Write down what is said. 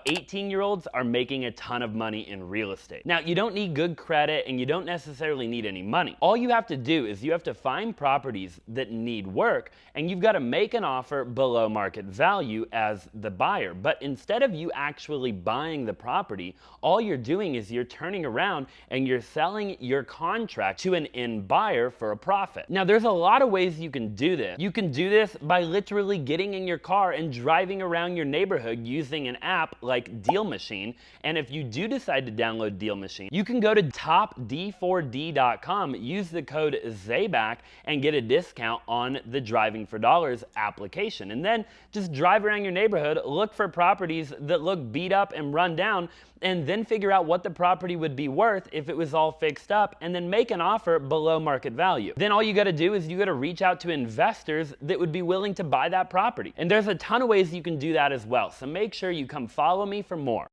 18-year-olds are making a ton of money in real estate. Now, you don't need good credit and you don't necessarily need any money. All you have to do is you have to find properties that need work, and you've got to make an offer below market value as the buyer. But instead of you actually buying the property, all you're doing is you're turning around and you're selling your contract to an end buyer for a profit. Now, there's a lot of ways you can do this. You can do this by literally getting in your car and driving around your neighborhood using an app like Deal Machine. And if you do decide to download Deal Machine, you can go to topd4d.com, use the code Zaback, and get a discount on the Driving for Dollars application. And then just drive around your neighborhood, look for properties that look beat up and run down, and then figure out what the property would be worth if it was all fixed up, and then make an offer below market value. Then all you got to do is you got to reach out to investors that would be willing to buy that property. And there's a ton of ways you can do that as well. So make sure you come follow me for more.